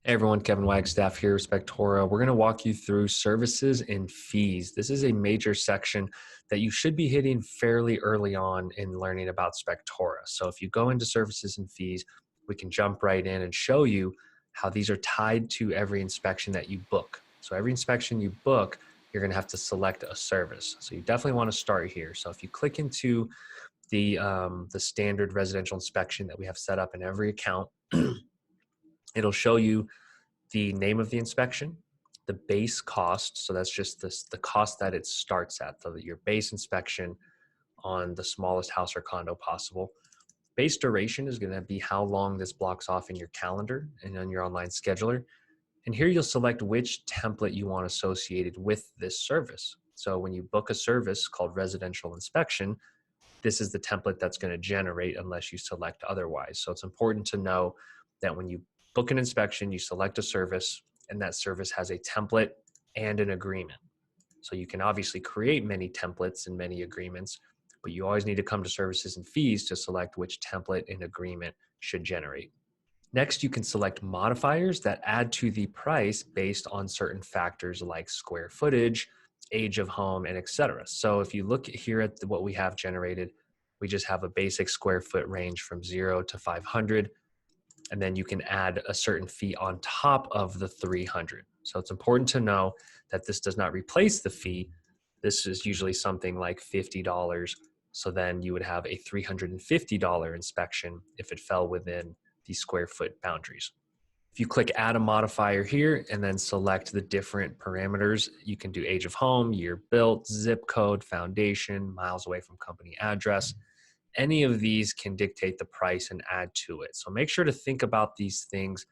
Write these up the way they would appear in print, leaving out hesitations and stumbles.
Hey everyone, Kevin Wagstaff here, Spectora. We're going to walk you through services and fees. This is a major section that you should be hitting fairly early on in learning about Spectora. So if you go into services and fees, we can jump right in and show you how these are tied to every inspection that you book. So every inspection you book, you're going to have to select a service. So you definitely want to start here. So if you click into the standard residential inspection that we have set up in every account, it'll show you the name of the inspection, the base cost. So that's just the cost that it starts at, so that your base inspection on the smallest house or condo possible. Base duration is going to be how long this blocks off in your calendar and on your online scheduler. And here you'll select which template you want associated with this service. So when you book a service called residential inspection, this is the template that's going to generate unless you select otherwise. So it's important to know that when you book an inspection, you select a service, and that service has a template and an agreement. So you can obviously create many templates and many agreements, but you always need to come to services and fees to select which template and agreement should generate. Next, you can select modifiers that add to the price based on certain factors like square footage, age of home, and etc. So if you look here at what we have generated, we just have a basic square foot range from 0 to 500, and then you can add a certain fee on top of the 300. So it's important to know that this does not replace the fee. This is usually something like $50. So then you would have a $350 inspection if it fell within the square foot boundaries. If you click add a modifier here and then select the different parameters, you can do age of home, year built, zip code, foundation, miles away from company address. Any of these can dictate the price and add to it. So make sure to think about these things.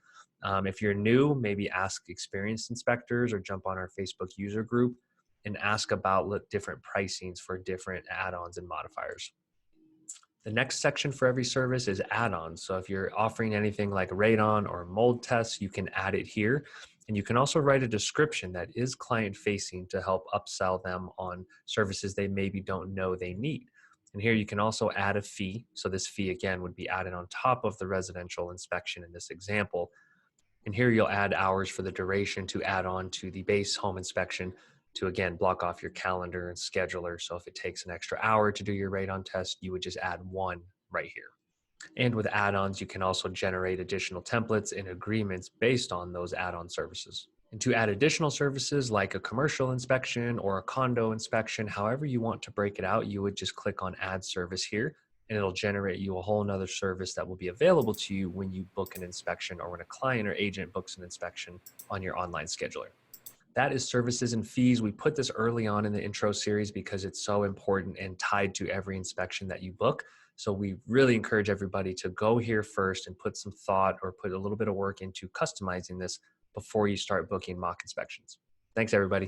If you're new, maybe ask experienced inspectors or jump on our Facebook user group and ask about different pricings for different add-ons and modifiers. The next section for every service is add-ons. So if you're offering anything like radon or mold tests, you can add it here. And you can also write a description that is client-facing to help upsell them on services they maybe don't know they need. And here you can also add a fee. So this fee, again, would be added on top of the residential inspection in this example. And here you'll add hours for the duration to add on to the base home inspection to, again, block off your calendar and scheduler. So if it takes an extra hour to do your radon test, you would just add one right here. And with add-ons, you can also generate additional templates and agreements based on those add-on services. And to add additional services like a commercial inspection or a condo inspection, however you want to break it out, you would just click on add service here, and it'll generate you a whole nother service that will be available to you when you book an inspection or when a client or agent books an inspection on your online scheduler. That is services and fees. We put this early on in the intro series because it's so important and tied to every inspection that you book. So we really encourage everybody to go here first and put some thought or put a little bit of work into customizing this before you start booking mock inspections. Thanks, everybody.